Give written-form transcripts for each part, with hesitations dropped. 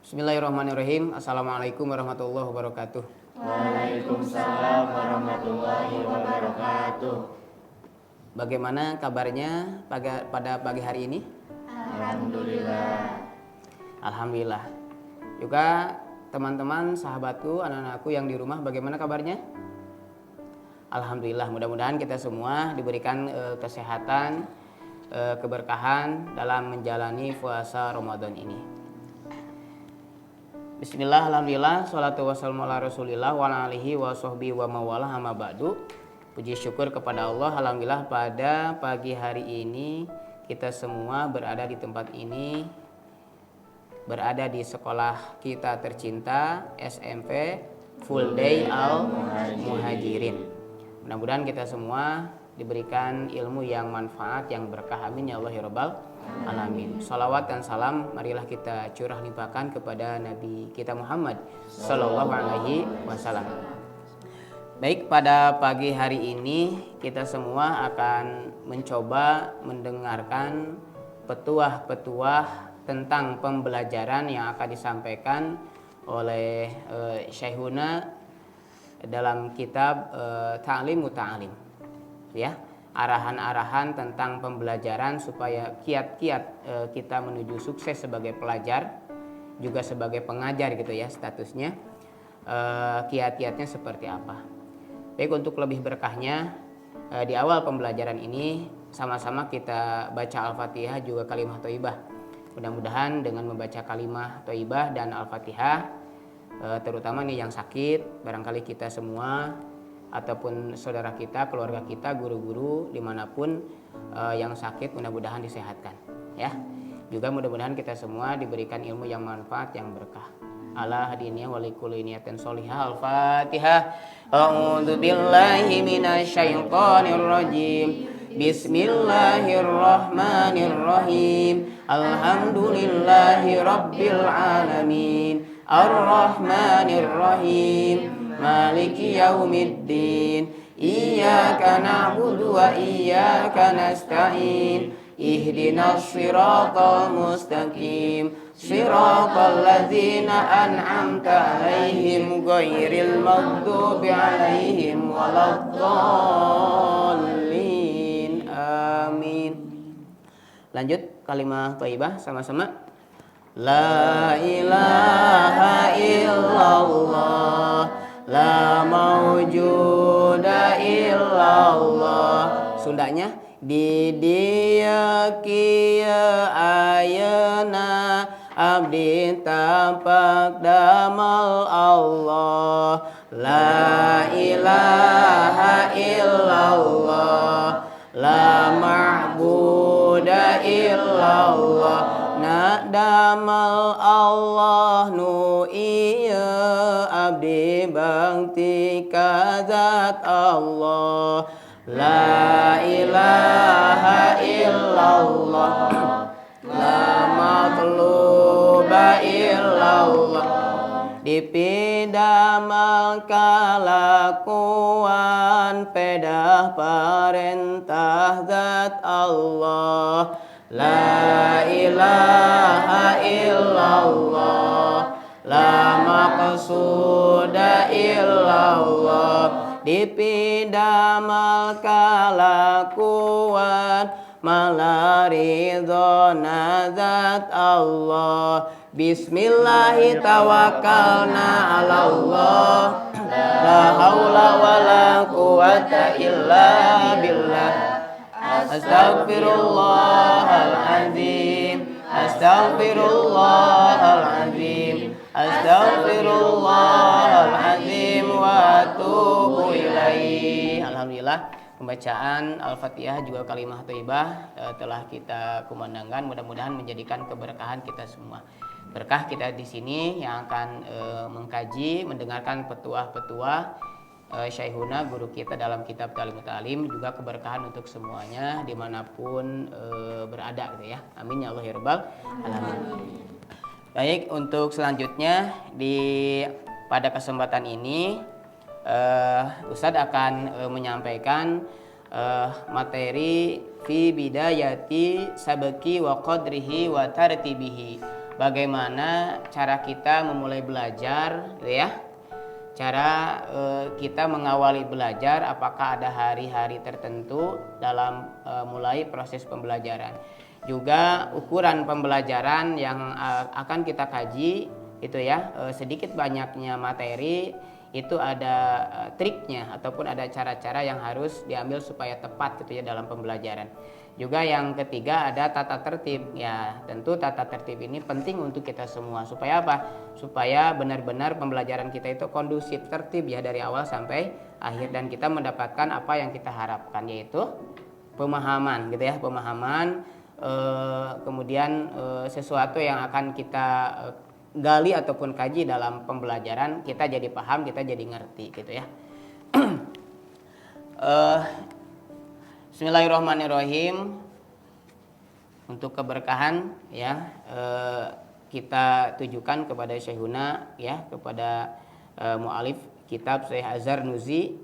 Bismillahirrahmanirrahim. Assalamualaikum warahmatullahi wabarakatuh. Waalaikumsalam warahmatullahi wabarakatuh. Bagaimana kabarnya pada pagi hari ini? Alhamdulillah. Alhamdulillah. Juga teman-teman, sahabatku, anak-anakku yang di rumah bagaimana kabarnya? Alhamdulillah. Mudah-mudahan kita semua diberikan kesehatan, keberkahan dalam menjalani puasa Ramadan ini. Bismillah, alhamdulillah, salatu wassalamu ala rasulillah wa ala alihi wa sahbihi wa mawalah amma ba'du. Puji syukur kepada Allah, alhamdulillah pada pagi hari ini kita semua berada di tempat ini, berada di sekolah kita tercinta SMP Full Day Al Muhajirin. Mudah-mudahan kita semua diberikan ilmu yang manfaat, yang berkah, amin ya Allah ya rabbal alamin. Salawat dan salam marilah kita curah limpahkan kepada Nabi kita Muhammad sallallahu alaihi wasallam. Baik, pada pagi hari ini kita semua akan mencoba mendengarkan petuah-petuah tentang pembelajaran yang akan disampaikan oleh Syekhuna dalam kitab Ta'lim Muta'alim, ya, arahan-arahan tentang pembelajaran supaya kiat-kiat kita menuju sukses sebagai pelajar juga sebagai pengajar gitu ya statusnya, kiat-kiatnya seperti apa. Baik, untuk lebih berkahnya di awal pembelajaran ini sama-sama kita baca Al-Fatihah juga kalimah thayyibah. Mudah-mudahan dengan membaca kalimah thayyibah dan Al-Fatihah, terutama nih yang sakit, barangkali kita semua ataupun saudara kita, keluarga kita, guru-guru dimanapun yang sakit mudah-mudahan disehatkan ya. Juga mudah-mudahan kita semua diberikan ilmu yang manfaat, yang berkah. Ala hadiniyah wa likulli niyatin sholihah. Al-Fatihah. A'udzu billahi minasyaitonir rajim. Bismillahirrahmanirrahim. Alhamdulillahi rabbil alamin. Ar-Rahmanir-Rahim. Maliki yaumiddin. Iyyaka na'budu wa iyyaka nasta'in. Ihdinas siratal mustaqim. Siratal ladzina an'amta 'alaihim ghairil maghdubi 'alaihim waladdallin. Amin. Lanjut kalimah thayyibah sama-sama. La ilaha illallah, la maujuda illallah. Sundanya di dia kia ayana abdi tapak damal Allah. La ilaha illallah, la ma'buda illallah. Na damal Allah nu iya abdi bangti kazat Allah. La ilaha illallah, la matluba illallah. Dipidamal kalakuan pedah parentah zat Allah. La ilaha illallah, la maqsuda illallah. Dipidamal kalakuan malaridona zat Allah. Bismillahi tawakkalna ala Allah. La haula wa la quwata illa billah. Astaghfirullahaladzim, astaghfirullahaladzim, astaghfirullahaladzim wa atubu ilaih. Alhamdulillah, pembacaan Al-Fatihah juga kalimah thayyibah telah kita kumandangkan. Mudah-mudahan menjadikan keberkahan kita semua. Berkah kita di sini yang akan mengkaji, mendengarkan petuah-petuah Syekhuna guru kita dalam kitab Ta'lim Muta'alim, juga keberkahan untuk semuanya dimanapun berada gitu ya. Amin ya Allah ya rabbal alamin. Baik, untuk selanjutnya pada kesempatan ini Ustadz akan menyampaikan materi fi bidayati sabaki wa qadrihi wa tartibihi bagaimana cara kita memulai belajar, gitu ya. Cara kita mengawali belajar, apakah ada hari-hari tertentu dalam mulai proses pembelajaran. Juga ukuran pembelajaran yang akan kita kaji itu ya, sedikit banyaknya materi itu ada triknya ataupun ada cara-cara yang harus diambil supaya tepat gitu ya dalam pembelajaran. Juga yang ketiga ada tata tertib. Ya, tentu tata tertib ini penting untuk kita semua. Supaya apa? Supaya benar-benar pembelajaran kita itu kondusif, tertib ya dari awal sampai akhir dan kita mendapatkan apa yang kita harapkan, yaitu pemahaman gitu ya, pemahaman kemudian sesuatu yang akan kita gali ataupun kaji dalam pembelajaran, kita jadi paham, kita jadi ngerti gitu ya. Bismillahirrahmanirrahim. Untuk keberkahan ya, kita tujukan kepada Syekhuna ya, kepada mu'alif kitab Syekh Az-Zarnuzi,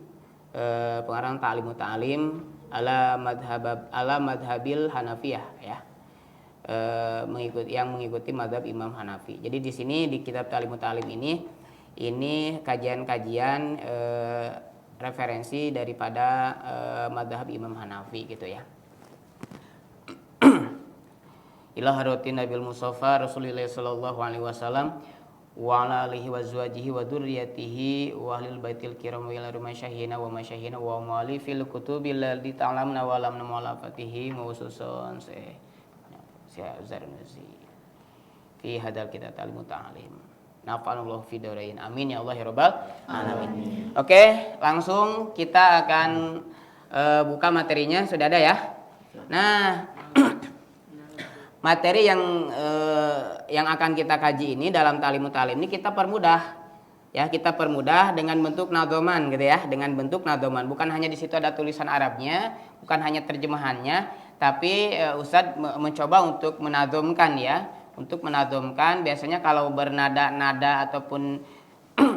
pengarang Ta'limut Ta'lim ala madhabil Hanafiyah ya, mengikuti madhab Imam Hanafi. Jadi di sini di kitab Ta'limut Ta'lim ini kajian-kajian referensi daripada madhab Imam Hanafi gitu ya. Ila hadratin Nabil Mustafa Rasulillah sallallahu alaihi wasallam wa ala alihi wa azwajihi wa dzurriyyatihi wa ahlil baitil kiram wa ila masyayina wa masyayina wa mu'allifil kutubil ladzi ta'lamna wa lam mu'allafatihi mawsusun Syekh Az-Zarnuzi fi hadal kitab Ta'limut Ta'lim. Nafa'anallahu fi darain. Amin ya Allah ya rabbal alamin. Oke, langsung kita akan buka materinya. Sudah ada ya? Nah, materi yang akan kita kaji ini dalam Ta'limut Ta'lim ini kita permudah. Ya, kita permudah dengan bentuk nadhoman gitu ya, dengan bentuk nadhoman. Bukan hanya di situ ada tulisan Arabnya, bukan hanya terjemahannya, tapi Ustadz mencoba untuk menadhomkan ya. Untuk menadhomkan, biasanya kalau bernada-nada ataupun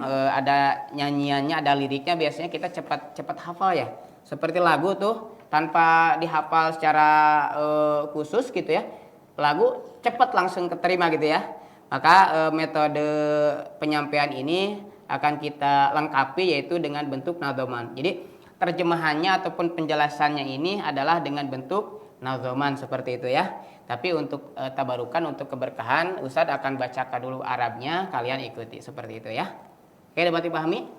ada nyanyiannya, ada liriknya, biasanya kita cepat hafal ya. Seperti lagu tuh tanpa dihafal secara khusus gitu ya. Lagu cepat langsung keterima gitu ya. Maka metode penyampaian ini akan kita lengkapi yaitu dengan bentuk nadhoman. Jadi terjemahannya ataupun penjelasannya ini adalah dengan bentuk nadhoman seperti itu ya. Tapi untuk tabarukan, untuk keberkahan, Ustadz akan bacakan dulu Arabnya, kalian ikuti seperti itu ya. Oke, dapat dipahami?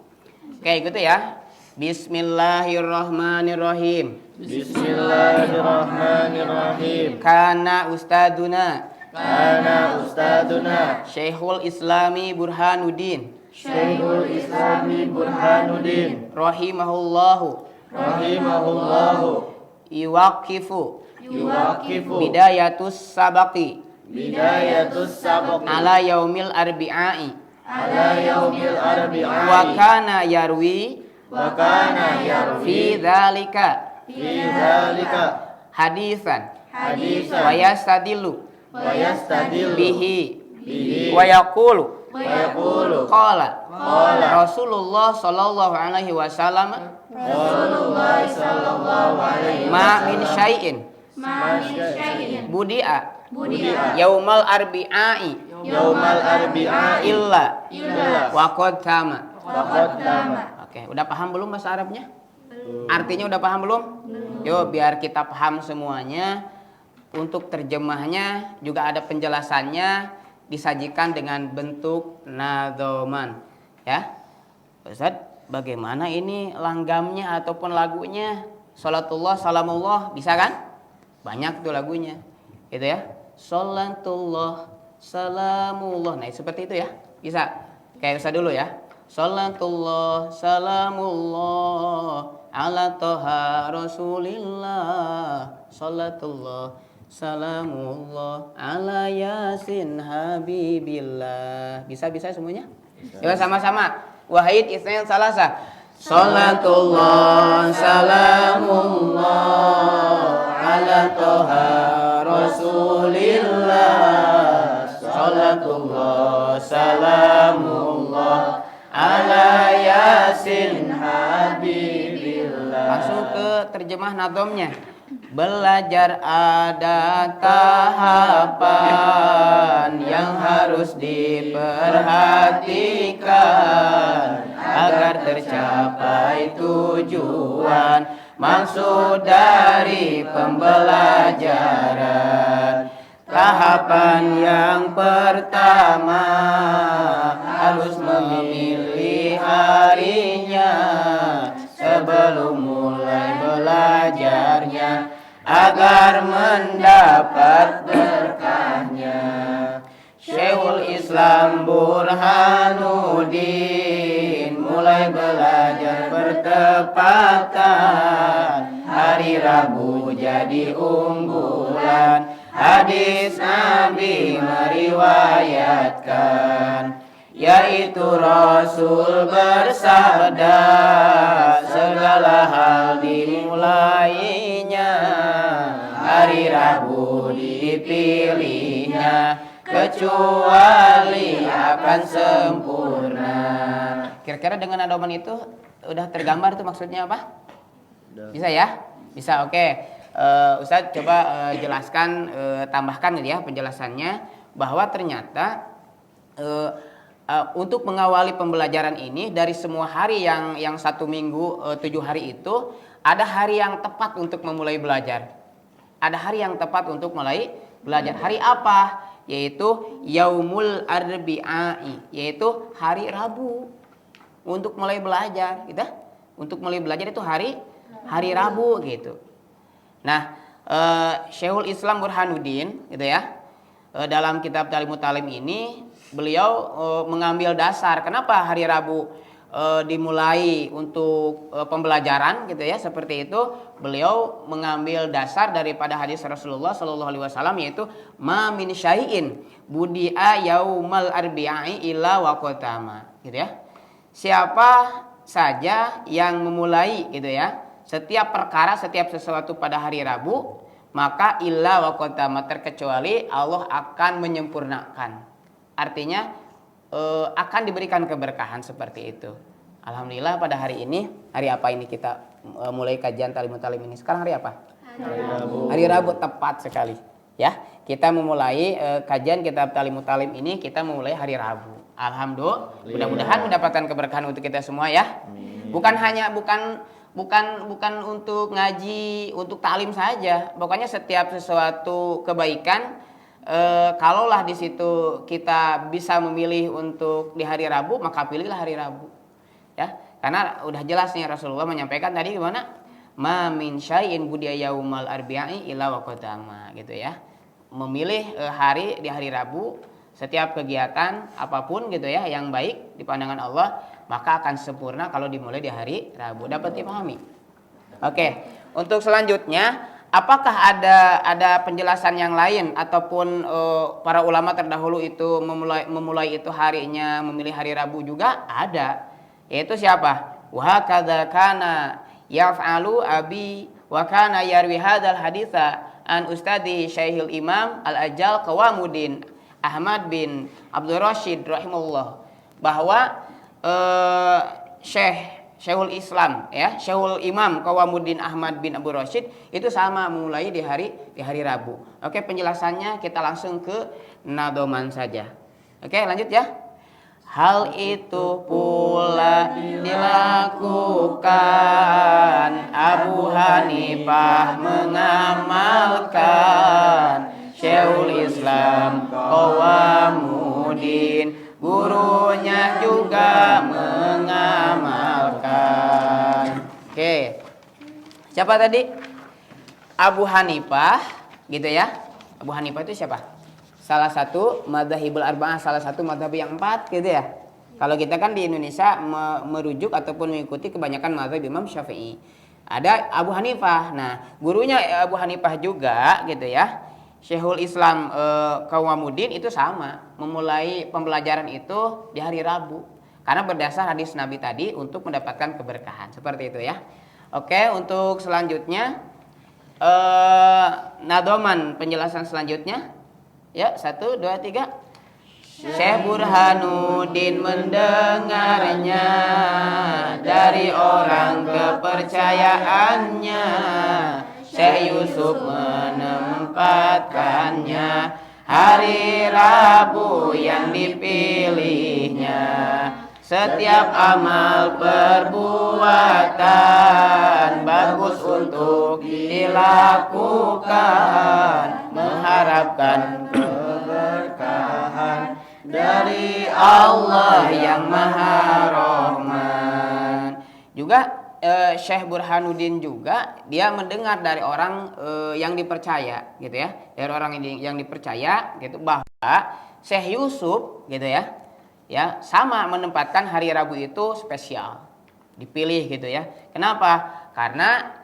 Oke, ikuti ya. Bismillahirrahmanirrahim. Bismillahirrahmanirrahim. Kana ustaduna Syekhul Islami Burhanuddin rahimahullahu yuwaqifu bidayatus sabaqi ala yaumil arbi'ai wa kana yarwi fi dzalika hadisan wa yastadillu bihi wa yaqulu qala Rasulullah sallallahu alaihi wasallam ma min syai'in budi'a yaumal arbi'ai illa wa qad tama. Oke, udah paham belum bahasa Arabnya? Artinya udah paham belum? Yuk, biar kita paham semuanya. Untuk terjemahnya juga ada penjelasannya, disajikan dengan bentuk nadhoman ya. Ustaz, bagaimana ini langgamnya ataupun lagunya? Salatullah salamullah, bisa kan? Banyak tuh lagunya. Gitu ya. Salatullah salamullah. Nah, seperti itu ya. Bisa. Kayak Ustaz dulu ya. Salatullah salamullah ala toha rasulillah. Salatullah salamullah ala yasin habibillah. Bisa semuanya? Coba sama-sama. Wahid itsnain salasa. Salatullah salamullah ala toha rasulillah. Salatullah salamullah ala yasin habibillah. Langsung ke terjemah nadhomnya. Belajar ada tahapan yang harus diperhatikan agar tercapai tujuan maksud dari pembelajaran. Tahapan yang pertama harus memilih harinya sebelum mulai belajarnya agar mendapat berkahnya. Syekhul Islam Burhanuddin mulai belajar bertepatan hari Rabu jadi unggulan. Hadis Nabi meriwayatkan, yaitu Rasul bersabda, segala hal dimulainya hari Rabu dipilihnya kecuali akan sempurna. Kira-kira dengan adoman itu udah tergambar tuh maksudnya apa? Bisa ya? Bisa, oke. Ustadz coba jelaskan, tambahkan gitu ya penjelasannya, bahwa ternyata untuk mengawali pembelajaran ini dari semua hari yang 1 minggu 7 hari itu, ada hari yang tepat untuk memulai belajar. Ada hari yang tepat untuk mulai belajar. Hari apa? Yaitu Yaumul Arbi'ai, yaitu hari Rabu untuk mulai belajar, gitu. Untuk mulai belajar itu hari Rabu gitu. Nah, Syekhul Islam Burhanuddin gitu ya, dalam kitab Talimut Talim ini beliau mengambil dasar kenapa hari Rabu dimulai untuk pembelajaran gitu ya, seperti itu. Beliau mengambil dasar daripada hadis Rasulullah Shallallahu Alaihi Wasallam, yaitu ma min syai'in budi'a yaumal arbi'i illa waqtama, gitu ya. Siapa saja yang memulai gitu ya setiap perkara, setiap sesuatu pada hari Rabu, maka illa waqtama, terkecuali Allah akan menyempurnakan. Artinya akan diberikan keberkahan seperti itu. Alhamdulillah pada hari ini, hari apa ini kita mulai kajian Talimut Talim ini? Sekarang hari apa? Hari Rabu, tepat sekali. Ya, kita memulai kajian kitab Talimut Talim ini, kita memulai hari Rabu. Alhamdulillah, mudah-mudahan mendapatkan keberkahan untuk kita semua ya. Bukan untuk ngaji, untuk taklim saja. Pokoknya setiap sesuatu kebaikan, kalaulah di situ kita bisa memilih untuk di hari Rabu, maka pilihlah hari Rabu. Ya, karena udah jelas nih Rasulullah menyampaikan tadi gimana? Ma min syai'in budiya yaumal arbi'i illa waqtama, gitu ya. Memilih hari di hari Rabu, setiap kegiatan apapun gitu ya yang baik di pandangan Allah, maka akan sempurna kalau dimulai di hari Rabu. Dapat dipahami? Oke, untuk selanjutnya, apakah ada penjelasan yang lain ataupun para ulama terdahulu itu memulai itu harinya memilih hari Rabu juga ada. Yaitu siapa? Wa kadza kana yaf'alu abi wa kana yarwi hadzal haditsa an ustadi Syekhul Imam Al-Ajal Qawamuddin Ahmad bin Abdul Rashid rahimahullah, bahwa Syekhul Islam ya, Syekhul Imam Qawamuddin Ahmad bin Abdul Rashid itu sama memulai di hari Rabu. Oke, penjelasannya kita langsung ke nadoman saja. Oke, lanjut ya. Hal itu pula dilakukan Abu Hanifah mengamalkan, Syekhul Islam Qawamuddin gurunya juga mengamalkan. Oke. Siapa tadi? Abu Hanifah, gitu ya. Abu Hanifah itu siapa? Salah satu madzhabul arba'ah, salah satu madzhab yang 4 gitu ya. Kalau kita kan di Indonesia merujuk ataupun mengikuti kebanyakan madzhab Imam Syafi'i. Ada Abu Hanifah. Nah, gurunya Abu Hanifah juga gitu ya. Syekhul Islam Qawamuddin itu sama, memulai pembelajaran itu di hari Rabu. Karena berdasar hadis Nabi tadi untuk mendapatkan keberkahan. Seperti itu ya. Oke, untuk selanjutnya nadoman penjelasan selanjutnya. Ya, 1, 2, 3. Syekh Burhanuddin mendengarnya dari orang kepercayaannya, Syekh Yusuf menempatkannya hari Rabu yang dipilihnya. Setiap amal perbuatan bagus untuk dilakukan, mengharapkan keberkahan dari Allah yang Maha Rahman. Juga Syekh Burhanuddin juga dia mendengar dari orang yang dipercaya gitu ya, dari orang yang dipercaya gitu, bahwa Syekh Yusuf gitu ya sama menempatkan hari Rabu itu spesial, dipilih gitu ya. Kenapa? Karena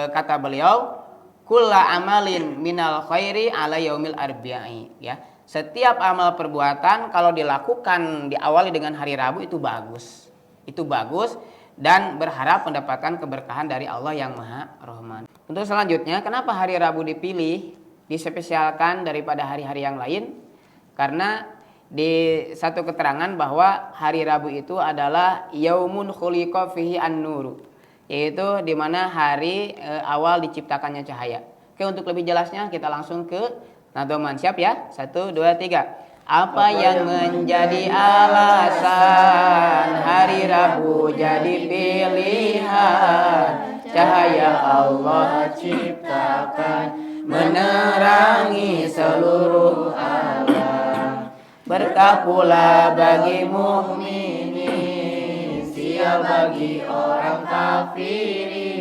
kata beliau, kulla amalin minal khairi ala yaumil arbi'i ya. Setiap amal perbuatan kalau dilakukan diawali dengan hari Rabu itu bagus. Itu bagus dan berharap mendapatkan keberkahan dari Allah yang Maha Rahman. Untuk selanjutnya, kenapa hari Rabu dipilih, dispesialkan daripada hari-hari yang lain? Karena di satu keterangan bahwa hari Rabu itu adalah yaumun khuliqa fihi an-nur, yaitu di mana hari awal diciptakannya cahaya. Oke, untuk lebih jelasnya kita langsung ke nadhoman. Siap ya? 1, 2, 3. Apa yang menjadi alasan hari Rabu jadi pilihan? Cahaya Allah ciptakan menerangi seluruh alam. Berkah pula bagi mukminin, sial bagi orang kafiri.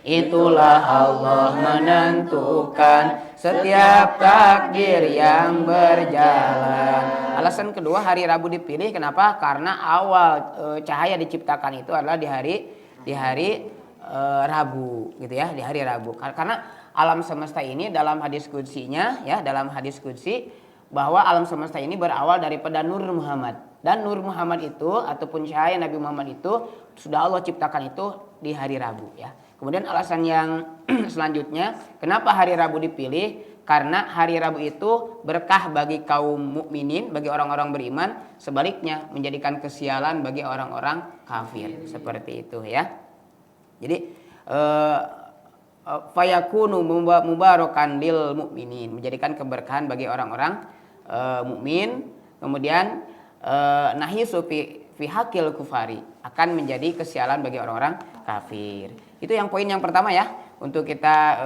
Itulah Allah menentukan setiap takdir yang berjalan. Alasan kedua hari Rabu dipilih kenapa? Karena awal cahaya diciptakan itu adalah di hari Rabu gitu ya, di hari Rabu. Karena alam semesta ini dalam hadis qudsinya ya, dalam hadis qudsi bahwa alam semesta ini berawal daripada Nur Muhammad. Dan Nur Muhammad itu ataupun cahaya Nabi Muhammad itu sudah Allah ciptakan itu di hari Rabu ya. Kemudian alasan yang selanjutnya, kenapa hari Rabu dipilih? Karena hari Rabu itu berkah bagi kaum mukminin, bagi orang-orang beriman. Sebaliknya menjadikan kesialan bagi orang-orang kafir. Seperti itu ya. Jadi fayakunu mubarakan lil mukminin, menjadikan keberkahan bagi orang-orang mukmin. Kemudian nahisu fi hakil kufari, akan menjadi kesialan bagi orang-orang kafir. Itu yang poin yang pertama ya. Untuk kita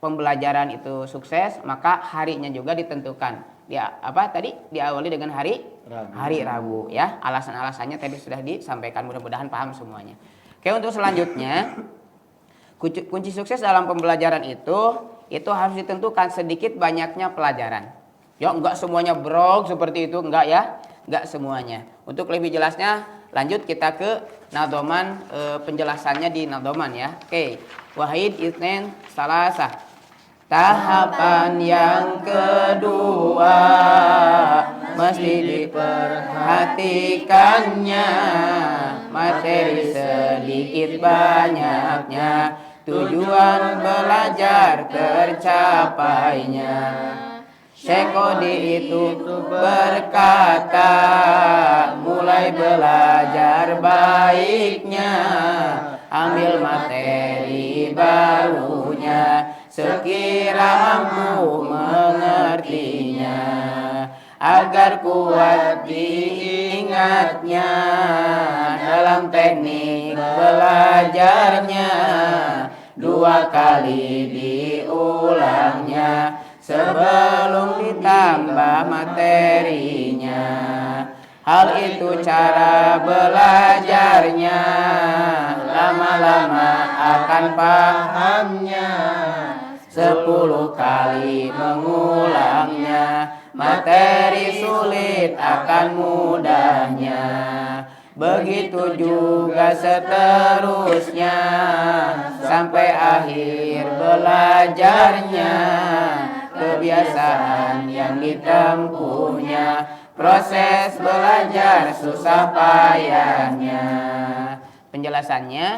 pembelajaran itu sukses, maka harinya juga ditentukan. Dia tadi diawali dengan hari Rabu ya. Alasan-alasannya tadi sudah disampaikan, mudah-mudahan paham semuanya. Oke, untuk selanjutnya, kunci sukses dalam pembelajaran itu harus ditentukan sedikit banyaknya pelajaran. Ya, enggak semuanya brok seperti itu, enggak ya, enggak semuanya. Untuk lebih jelasnya, lanjut kita ke nadhoman, penjelasannya di nadhoman ya. Oke, wahid itsnain salasah. Tahapan yang kedua mesti diperhatikannya, materi sedikit banyaknya, tujuan belajar tercapainya. Syekh Qodi itu berkata, mulai belajar baiknya, ambil materi barunya, sekira mampu mengertinya, agar kuat diingatnya dalam teknik belajarnya, 2 kali diulangnya sebelum ditambah materinya. Hal itu cara belajarnya, lama-lama akan pahamnya. 10 kali mengulangnya, materi sulit akan mudahnya. Begitu juga seterusnya, sampai akhir belajarnya. Kebiasaan yang ditempuhnya, proses belajar susah payahnya. Penjelasannya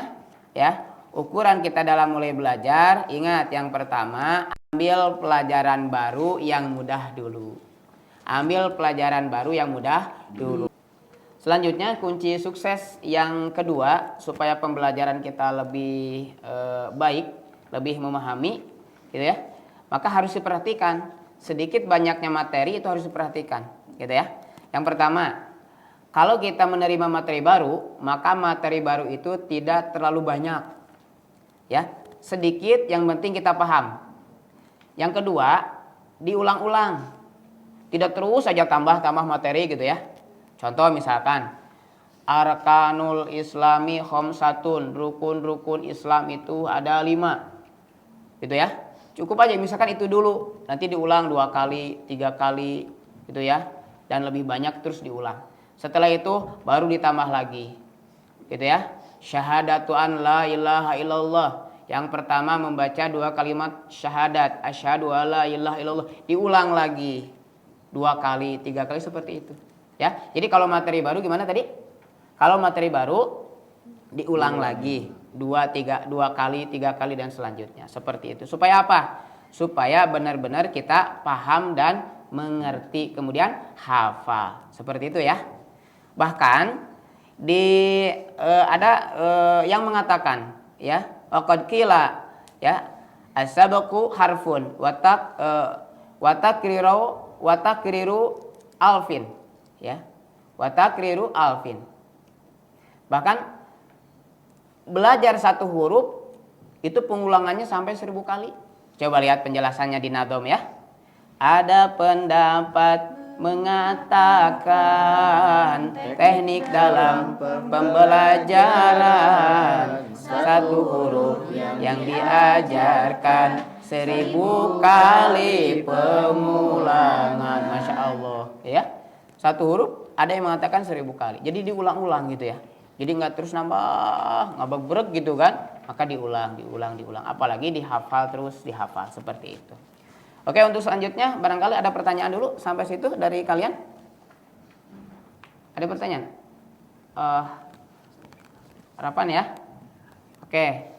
ya, ukuran kita dalam mulai belajar, ingat yang pertama, ambil pelajaran baru yang mudah dulu. Ambil pelajaran baru yang mudah dulu. Selanjutnya kunci sukses yang kedua supaya pembelajaran kita lebih baik, lebih memahami, gitu ya. Maka harus diperhatikan, sedikit banyaknya materi itu harus diperhatikan, gitu ya. Yang pertama, kalau kita menerima materi baru, maka materi baru itu tidak terlalu banyak, ya, sedikit yang penting kita paham. Yang kedua, diulang-ulang, tidak terus saja tambah materi, gitu ya. Contoh misalkan, Arkanul Islami khamsatun, rukun-rukun Islam itu ada 5, gitu ya. Cukup aja misalkan itu dulu, nanti diulang 2 kali, 3 kali, gitu ya, dan lebih banyak terus diulang. Setelah itu baru ditambah lagi, gitu ya. Syahadatu an la ilaha illallah. Yang pertama membaca 2 kalimat syahadat, asyhadu alla ilaha illallah, diulang lagi 2 kali, 3 kali seperti itu, ya. Jadi kalau materi baru gimana tadi? Kalau materi baru diulang lagi 2 kali, 3 kali dan selanjutnya. Seperti itu. Supaya apa? Supaya benar-benar kita paham dan mengerti, kemudian hafal. Seperti itu ya. Bahkan ada yang mengatakan, ya, waqad qila, ya, as-sabaqu harfun wa takriru alfin, ya. Wa takriru alfin. Bahkan belajar 1 huruf itu pengulangannya sampai 1000 kali. Coba lihat penjelasannya di Nadom ya. Ada pendapat mengatakan teknik dalam pembelajaran 1 huruf yang diajarkan 1000 kali pengulangan. Masya Allah, ya. 1 huruf ada yang mengatakan 1000 kali. Jadi diulang-ulang gitu ya. Jadi nggak terus nambah berek gitu kan. Maka diulang. Apalagi dihafal, terus dihafal seperti itu. Oke, untuk selanjutnya barangkali ada pertanyaan dulu sampai situ dari kalian. Ada pertanyaan? Harapan ya. Oke.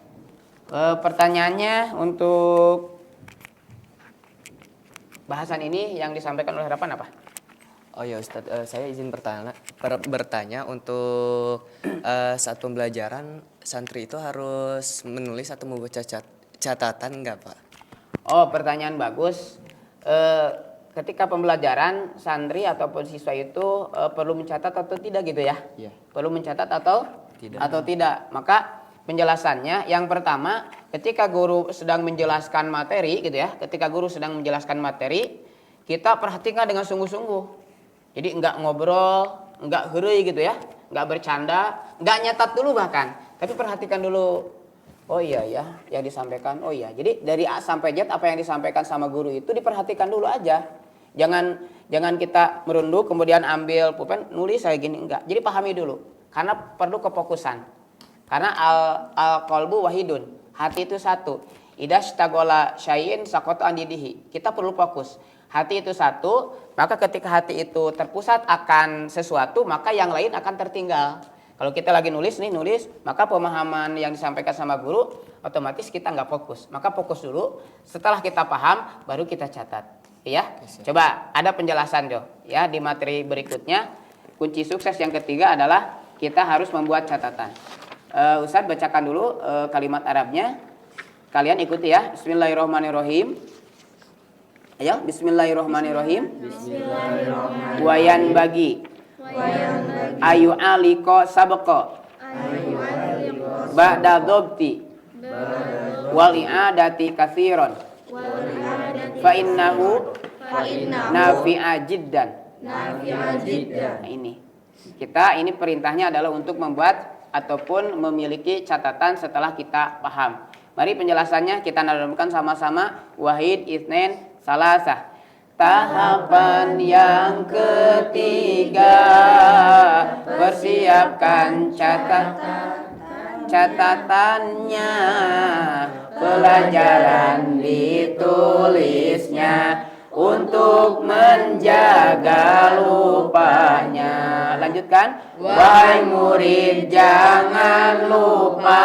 Pertanyaannya untuk bahasan ini yang disampaikan oleh harapan apa? Oh ya Ustadz, saya izin bertanya untuk saat pembelajaran santri itu harus menulis atau membaca catatan enggak Pak? Oh, pertanyaan bagus. Ketika pembelajaran santri ataupun siswa itu perlu mencatat atau tidak gitu ya? Iya. Perlu mencatat atau tidak? Maka penjelasannya yang pertama, ketika guru sedang menjelaskan materi gitu ya, kita perhatikan dengan sungguh-sungguh. Jadi enggak ngobrol, enggak heureuy gitu ya, enggak bercanda, enggak nyatat dulu bahkan, tapi perhatikan dulu. Oh iya ya, yang disampaikan. Oh iya. Jadi dari A sampai Z apa yang disampaikan sama guru itu diperhatikan dulu aja. Jangan kita merunduk kemudian ambil pulpen nulis kayak gini, enggak. Jadi pahami dulu. Karena perlu kefokusan. Karena al qalbu wahidun. Hati itu satu. Idza stagola syai'in saqata an didihi. Kita perlu fokus. Hati itu satu, maka ketika hati itu terpusat akan sesuatu, maka yang lain akan tertinggal. Kalau kita lagi nulis, maka pemahaman yang disampaikan sama guru otomatis kita nggak fokus. Maka fokus dulu, setelah kita paham, baru kita catat. Ya, coba ada penjelasan Jo. Ya, di materi berikutnya, kunci sukses yang ketiga adalah kita harus membuat catatan. Ustadz bacakan dulu kalimat Arabnya. Kalian ikuti ya. Bismillahirrahmanirrahim. Ayo, Bismillahirrahmanirrahim. Wayan bagi ayu aliko sabqa ba'da dhabti wal i'adati katsiran fa innahu nafi'a jiddan. Nah, ini perintahnya adalah untuk membuat ataupun memiliki catatan setelah kita paham. Mari penjelasannya kita nadamkan sama-sama. Wahid itsnain salasah. Tahapan yang ketiga, persiapkan catatannya, pelajaran ditulisnya untuk menjaga lupanya. Lanjutkan. Wahai murid, jangan lupa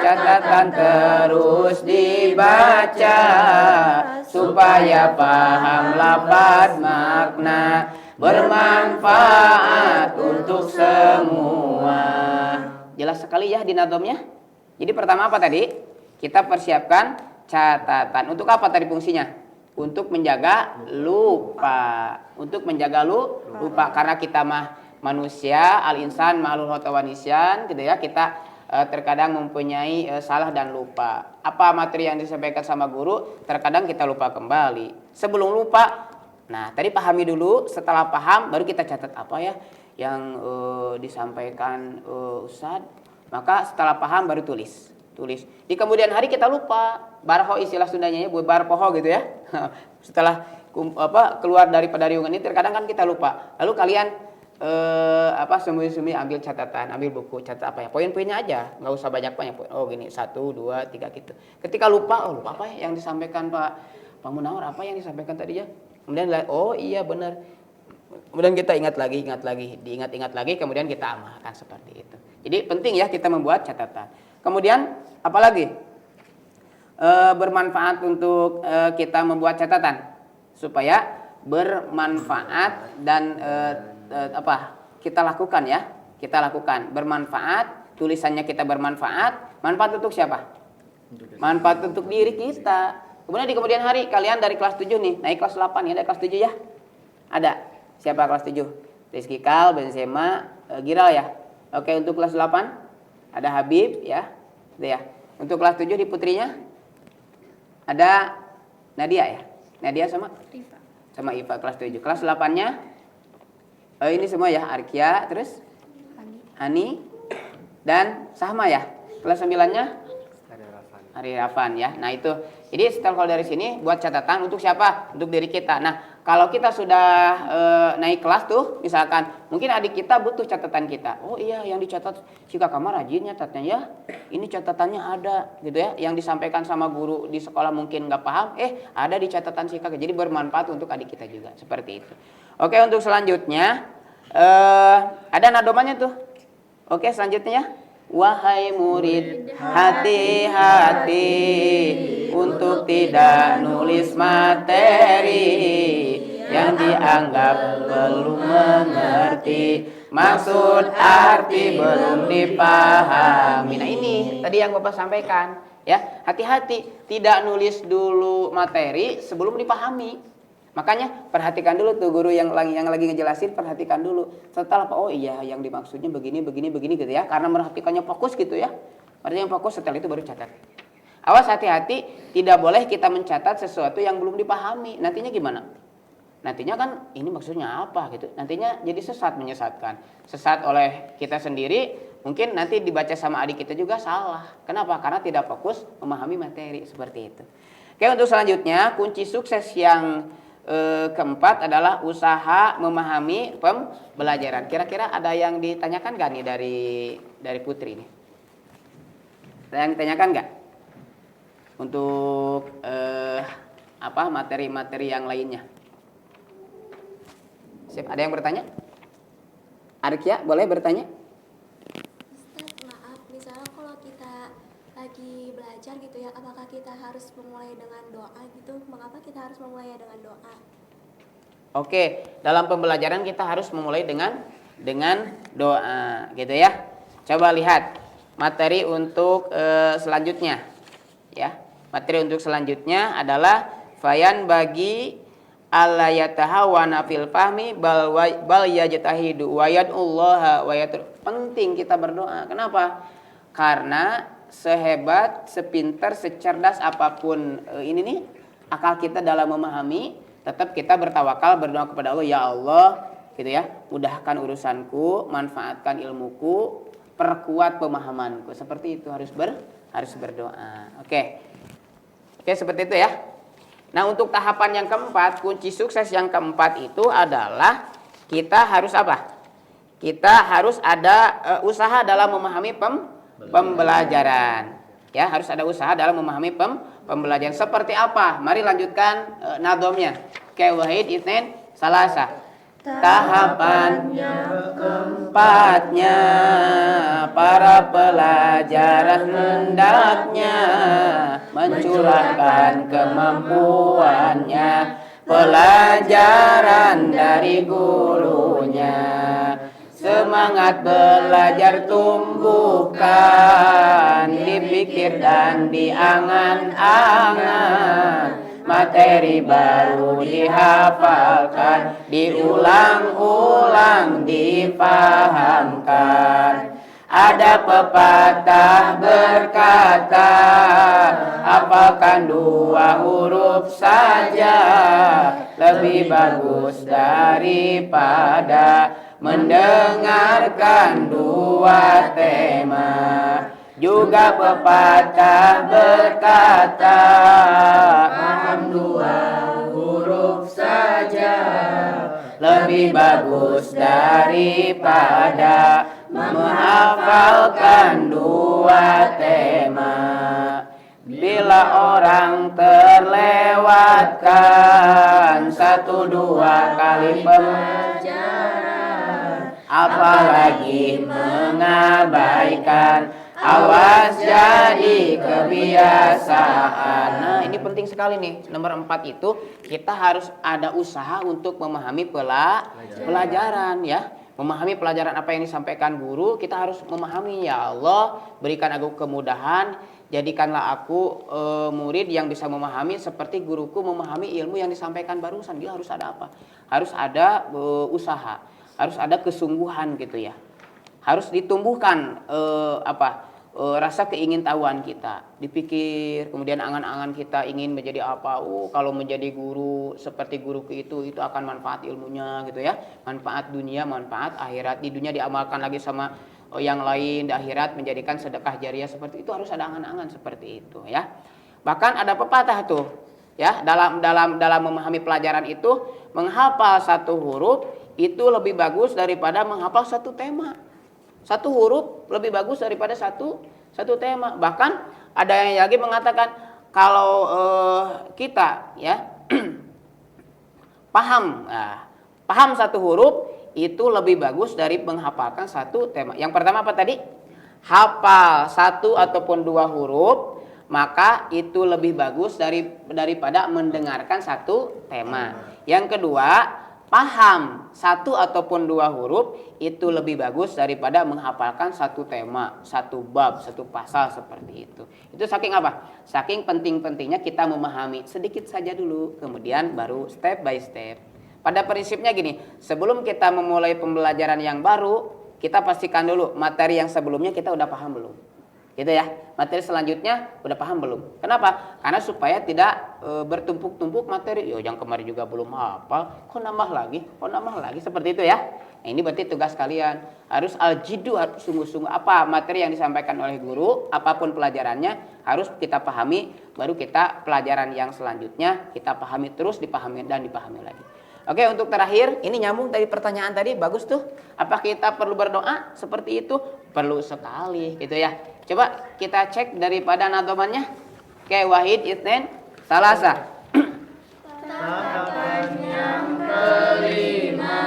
catatan terus dibaca supaya paham lafaz makna bermanfaat untuk semua. Jelas sekali ya di nadomnya. Jadi pertama apa tadi? kita persiapkan catatan. Untuk apa tadi fungsinya? Untuk menjaga lupa. Untuk menjaga lupa. Karena kita mah manusia, al-insan ma'lul khata wa nisyan, gitu ya. Kita terkadang mempunyai salah dan lupa. Apa materi yang disampaikan sama guru, terkadang kita lupa kembali. Sebelum lupa, nah tadi pahami dulu. Setelah paham, baru kita catat apa ya yang disampaikan Ustadz. Maka setelah paham baru tulis. Di kemudian hari kita lupa. Barho istilah Sundanya ya, buat barpoho gitu ya. Setelah keluar daripada riungan ini terkadang kan kita lupa. Lalu kalian sembunyi-sembunyi ambil catatan, ambil buku, catat apa ya? Poin-poinnya aja, nggak usah banyak-banyak. Oh gini, 1, 2, 3 gitu. Ketika lupa, lupa apa ya yang disampaikan Pak Munawar, apa yang disampaikan tadi ya? Kemudian oh iya benar. Kemudian kita ingat lagi, diingat-ingat lagi, kemudian kita amalkan seperti itu. Jadi penting ya kita membuat catatan. Kemudian apalagi bermanfaat untuk kita membuat catatan supaya bermanfaat dan kita lakukan ya. Kita lakukan bermanfaat, tulisannya kita bermanfaat. Manfaat untuk siapa? Manfaat untuk diri kita. Kemudian di kemudian hari kalian dari kelas 7 nih, naik kelas 8 ya, ada kelas 7 ya? Ada. Siapa kelas 7? Rizky Kal, Benzema, Giral ya. Oke, untuk kelas 8 ada Habib ya. Gitu ya. Untuk kelas 7 di putrinya ada Nadia ya. Nadia sama Iva. Sama Iva kelas 7. Kelas 8-nya ini semua ya, Arkia, terus Hani dan Sahma ya. Kelas 9-nya Ari Rafan ya. Nah itu. Jadi setelah kalau dari sini buat catatan untuk siapa? Untuk diri kita. Nah kalau kita sudah naik kelas tuh, misalkan mungkin adik kita butuh catatan kita. Oh iya yang dicatat si Kak Kamar rajin nyatatnya ya. Ini catatannya ada gitu ya. Yang disampaikan sama guru di sekolah mungkin nggak paham. Ada di catatan si Kak. Jadi bermanfaat untuk adik kita juga. Seperti itu. Oke untuk selanjutnya ada nadomanya tuh. Oke selanjutnya. Wahai murid, hati-hati untuk tidak nulis materi yang dianggap belum mengerti, maksud arti belum dipahami. Nah ini tadi yang Bapak sampaikan ya, hati-hati tidak nulis dulu materi sebelum dipahami. Makanya perhatikan dulu tuh guru yang lagi ngejelasin, perhatikan dulu. Setelah oh iya yang dimaksudnya begini gitu ya. Karena merhatikannya fokus gitu ya. Artinya fokus, setelah itu baru catat. Awas hati-hati, tidak boleh kita mencatat sesuatu yang belum dipahami. Nantinya gimana? Nantinya kan ini maksudnya apa gitu. Nantinya jadi menyesatkan. Sesat oleh kita sendiri, mungkin nanti dibaca sama adik kita juga salah. Kenapa? Karena tidak fokus memahami materi seperti itu. Oke, untuk selanjutnya kunci sukses yang keempat adalah usaha memahami pembelajaran. Kira-kira ada yang ditanyakan gak nih dari Putri ini? Ada yang ditanyakan gak? Untuk materi-materi yang lainnya? Siap, ada yang bertanya? Arkia, boleh bertanya? Ustaz, maaf, misalnya kalau kita lagi belajar gitu ya, apakah kita harus memulai dengan doa gitu? Mengapa kita harus memulai dengan doa? Oke, dalam pembelajaran kita harus memulai dengan doa, gitu ya. Coba lihat materi untuk selanjutnya, ya. Materi untuk selanjutnya adalah fayan bagi alla yatahawana fil fahmi bal yajtahidu wa yad'ullaha wa penting kita berdoa. Kenapa? Karena sehebat, sepintar, secerdas apapun ini nih akal kita dalam memahami, tetap kita bertawakal, berdoa kepada Allah, ya Allah, gitu ya, mudahkan urusanku, manfaatkan ilmuku, perkuat pemahamanku. Seperti itu harus berdoa. Oke, seperti itu ya. Nah untuk tahapan yang keempat, kunci sukses yang keempat itu adalah kita harus apa? Kita harus ada usaha dalam memahami pembelajaran. Ya, harus ada usaha dalam memahami pembelajaran. Seperti apa? Mari lanjutkan nadomnya. Wahid Itsnain Salasa. Tahapannya keempatnya para pelajar hendaknya mencurahkan kemampuannya pelajaran dari gurunya semangat belajar tumbuhkan, dipikir dan diangan-angan, materi baru dihafalkan, diulang-ulang, dipahamkan. Ada pepatah berkata, hafalkan 2 huruf saja, lebih bagus daripada mendengarkan 2 tema. Juga pepatah berkata, paham 2 huruf saja, lebih bagus daripada menghafalkan 2 tema. Bila orang terlewatkan 1-2 kali pelajaran, apalagi mengabaikan, awas jadi kebiasaan. Nah, ini penting sekali nih. Nomor 4 itu kita harus ada usaha untuk memahami pelajaran ya. Memahami pelajaran apa yang disampaikan guru, kita harus memahami. Ya Allah, berikan aku kemudahan, jadikanlah aku murid yang bisa memahami seperti guruku memahami ilmu yang disampaikan barusan. Dia harus ada apa? Harus ada usaha, harus ada kesungguhan gitu ya. Harus ditumbuhkan rasa keingintahuan kita, dipikir, kemudian angan-angan kita ingin menjadi apa. Kalau menjadi guru seperti guruku itu akan manfaat ilmunya gitu ya, manfaat dunia, manfaat akhirat. Di dunia diamalkan lagi sama yang lain, di akhirat menjadikan sedekah jariah. Seperti itu harus ada angan-angan seperti itu ya. Bahkan ada pepatah tuh ya, dalam memahami pelajaran itu, menghafal 1 huruf itu lebih bagus daripada menghafal 1 tema. 1 huruf lebih bagus daripada satu tema. Bahkan ada yang lagi mengatakan kalau kita ya paham 1 huruf itu lebih bagus dari menghafalkan 1 tema. Yang pertama apa tadi? Hafal 1 ataupun 2 huruf, maka itu lebih bagus daripada mendengarkan 1 tema. Yang kedua, paham 1 ataupun 2 huruf itu lebih bagus daripada menghafalkan 1 tema, 1 bab, 1 pasal seperti itu. Itu saking apa? Saking penting-pentingnya kita memahami sedikit saja dulu, kemudian baru step by step. Pada prinsipnya gini, sebelum kita memulai pembelajaran yang baru, kita pastikan dulu materi yang sebelumnya kita udah paham belum. Gitu ya, materi selanjutnya udah paham belum? Kenapa? Karena supaya tidak bertumpuk-tumpuk materi. Yang kemarin juga belum hafal, kok nambah lagi, seperti itu ya. Nah, ini berarti tugas kalian harus al-jiddu, harus sungguh-sungguh. Apa materi yang disampaikan oleh guru, apapun pelajarannya harus kita pahami. Baru kita pelajaran yang selanjutnya kita pahami terus, dipahami dan dipahami lagi. Oke, untuk terakhir, ini nyambung dari pertanyaan tadi, bagus tuh. Apa kita perlu berdoa seperti itu? Perlu sekali gitu ya. Coba kita cek daripada nadomannya. Oke, wahid, itnen, salasa. Tahapan yang kelima,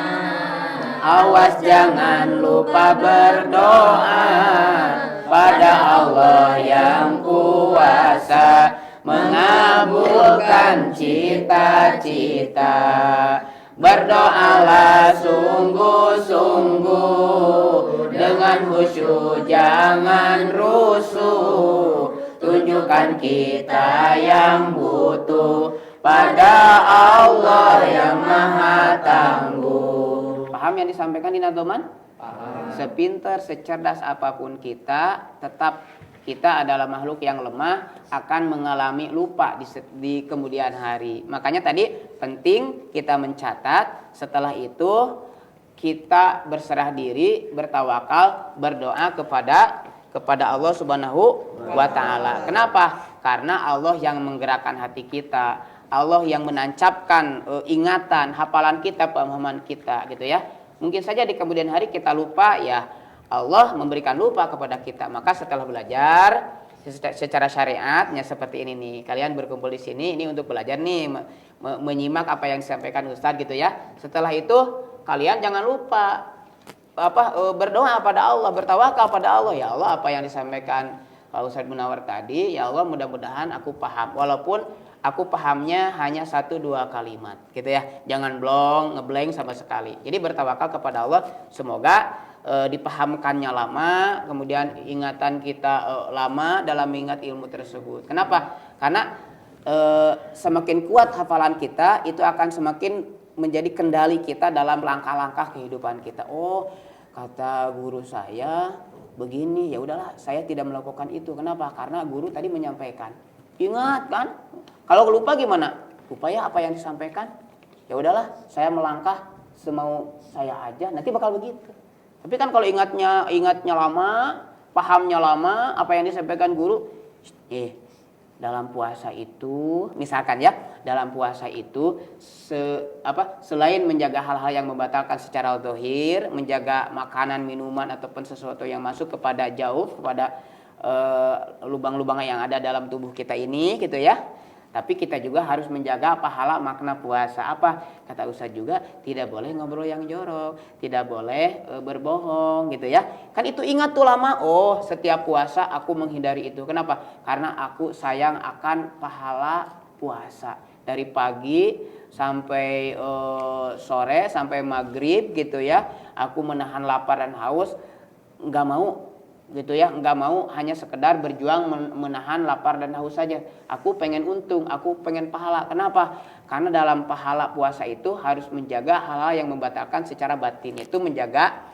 Awas jangan lupa berdoa pada Allah yang kuasa mengabulkan cita-cita. Berdoalah sungguh-sungguh dengan khusyuk, jangan rusuh. Tunjukkan kita yang butuh pada Allah yang maha tangguh. Paham yang disampaikan di nadoman? Paham. Sepintar, secerdas apapun kita, tetap kita adalah makhluk yang lemah, akan mengalami lupa di kemudian hari. Makanya tadi penting kita mencatat, setelah itu kita berserah diri, bertawakal, berdoa kepada Allah Subhanahu wa taala. Kenapa? Karena Allah yang menggerakkan hati kita, Allah yang menancapkan ingatan, hafalan kita, pemahaman kita gitu ya. Mungkin saja di kemudian hari kita lupa, ya Allah memberikan lupa kepada kita. Maka setelah belajar secara syariatnya seperti ini nih, kalian berkumpul di sini ini untuk belajar nih, menyimak apa yang disampaikan Ustadz gitu ya. Setelah itu kalian jangan lupa berdoa pada Allah, bertawakal pada Allah. Ya Allah, apa yang disampaikan Pak Ustadz Munawar tadi, ya Allah mudah-mudahan aku paham, walaupun aku pahamnya hanya 1-2 kalimat gitu ya. Jangan ngeblank sama sekali. Jadi bertawakal kepada Allah, semoga dipahamkannya lama, kemudian ingatan kita lama dalam mengingat ilmu tersebut. Kenapa? Karena semakin kuat hafalan kita, itu akan semakin menjadi kendali kita dalam langkah-langkah kehidupan kita. Oh, kata guru saya begini, ya udahlah, saya tidak melakukan itu. Kenapa? Karena guru tadi menyampaikan. Ingat kan? Kalau lupa gimana? Lupa ya apa yang disampaikan? Ya udahlah, saya melangkah semau saya aja, nanti bakal begitu. Tapi kan kalau ingatnya lama, pahamnya lama, apa yang disampaikan guru, dalam puasa itu, misalkan ya, dalam puasa itu selain menjaga hal-hal yang membatalkan secara zahir, menjaga makanan, minuman ataupun sesuatu yang masuk kepada kepada lubang-lubang yang ada dalam tubuh kita ini, gitu ya. Tapi kita juga harus menjaga pahala makna puasa. Apa? Kata Ustaz juga, tidak boleh ngobrol yang jorok, tidak boleh berbohong gitu ya. Kan itu ingat tuh lama, oh setiap puasa aku menghindari itu. Kenapa? Karena aku sayang akan pahala puasa. Dari pagi sampai sore, sampai maghrib gitu ya. Aku menahan lapar dan haus, nggak mau gitu ya, nggak mau hanya sekedar berjuang menahan lapar dan haus saja. Aku pengen untung, aku pengen pahala. Kenapa? Karena dalam pahala puasa itu harus menjaga hal-hal yang membatalkan secara batin, itu menjaga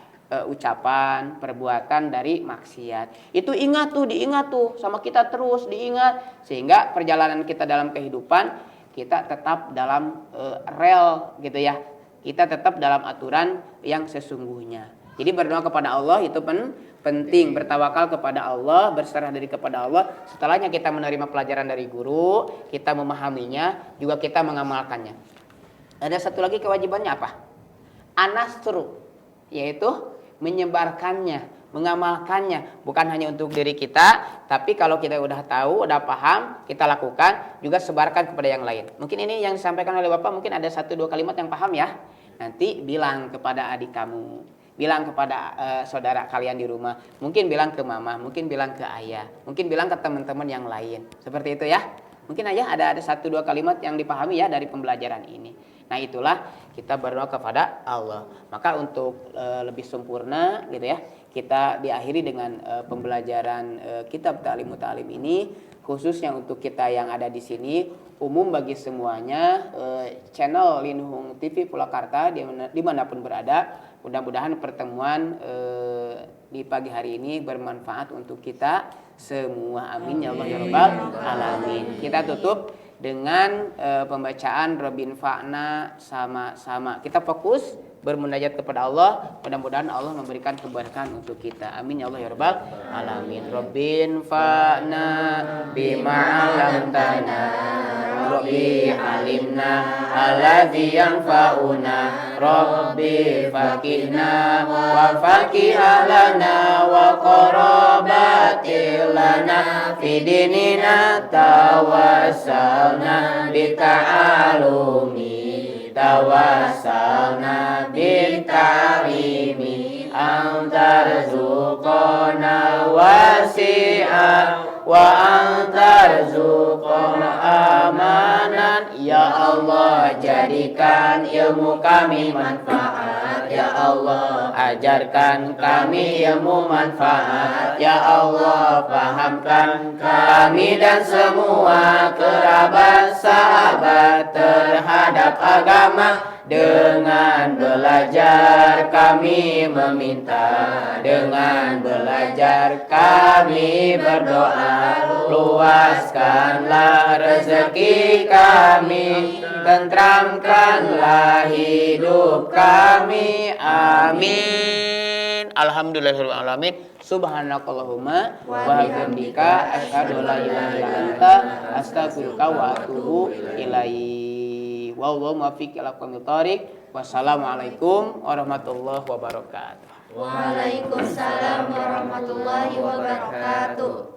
ucapan, perbuatan dari maksiat. Itu diingat tuh sama kita, terus diingat, sehingga perjalanan kita dalam kehidupan kita tetap dalam rel gitu ya. Kita tetap dalam aturan yang sesungguhnya. Jadi berdoa kepada Allah itu penting, bertawakal kepada Allah, berserah diri kepada Allah. Setelahnya kita menerima pelajaran dari guru, kita memahaminya, juga kita mengamalkannya. Ada satu lagi kewajibannya apa? Anasru, yaitu menyebarkannya, mengamalkannya. Bukan hanya untuk diri kita, tapi kalau kita udah tahu, udah paham, kita lakukan, juga sebarkan kepada yang lain. Mungkin ini yang disampaikan oleh Bapak, mungkin ada 1-2 kalimat yang paham ya. Nanti bilang kepada adik kamu, bilang kepada saudara kalian di rumah, mungkin bilang ke mama, mungkin bilang ke ayah, mungkin bilang ke teman-teman yang lain. Seperti itu ya. Mungkin aja ada 1-2 kalimat yang dipahami ya dari pembelajaran ini. Nah, itulah kita berdoa kepada Allah. Maka untuk lebih sempurna gitu ya, kita diakhiri dengan pembelajaran kitab Ta'lim Muta'alim ini, khususnya untuk kita yang ada di sini, umum bagi semuanya, channel Linhung TV Purwakarta dimanapun berada. Mudah-mudahan pertemuan di pagi hari ini bermanfaat untuk kita semua. Amin ya Allah ya Rabbal alamin. Kita tutup dengan pembacaan Rabbin Fa'na sama-sama. Kita fokus bermunajat kepada Allah. Mudah-mudahan Allah memberikan keberkahan untuk kita. Amin ya Allah ya Rabbal alamin. Rabbin Fa'na bima 'allamtana. Rabbi alimna alladzi yanfa'una. Rabbi faqihna wa faqih lana wa qarabatil lana fi dinina tawassalna bi ta'alumi tawassalna bi ta'limi antarzuqana wasi'a wa antarzuqana amanan. Ya Allah, jadikan ilmu kami manfaat. Ya Allah, ajarkan kami ilmu manfaat. Ya Allah, pahamkan kami dan semua kerabat sahabat terhadap agama. Dengan belajar kami meminta, dengan belajar kami berdoa. Luaskanlah rezeki kami, tentramkanlah hidup kami. Amin. Alhamdulillahirrahmanirrahim. Subhanakallahumma wa bihamdika asyhadu an la ilaha illa anta astaghfiruka wa atubu ilaik. Wallahu muwaffiq ila aqwamit thoriq. Wassalamualaikum warahmatullahi wabarakatuh. Waalaikumsalam warahmatullahi wabarakatuh.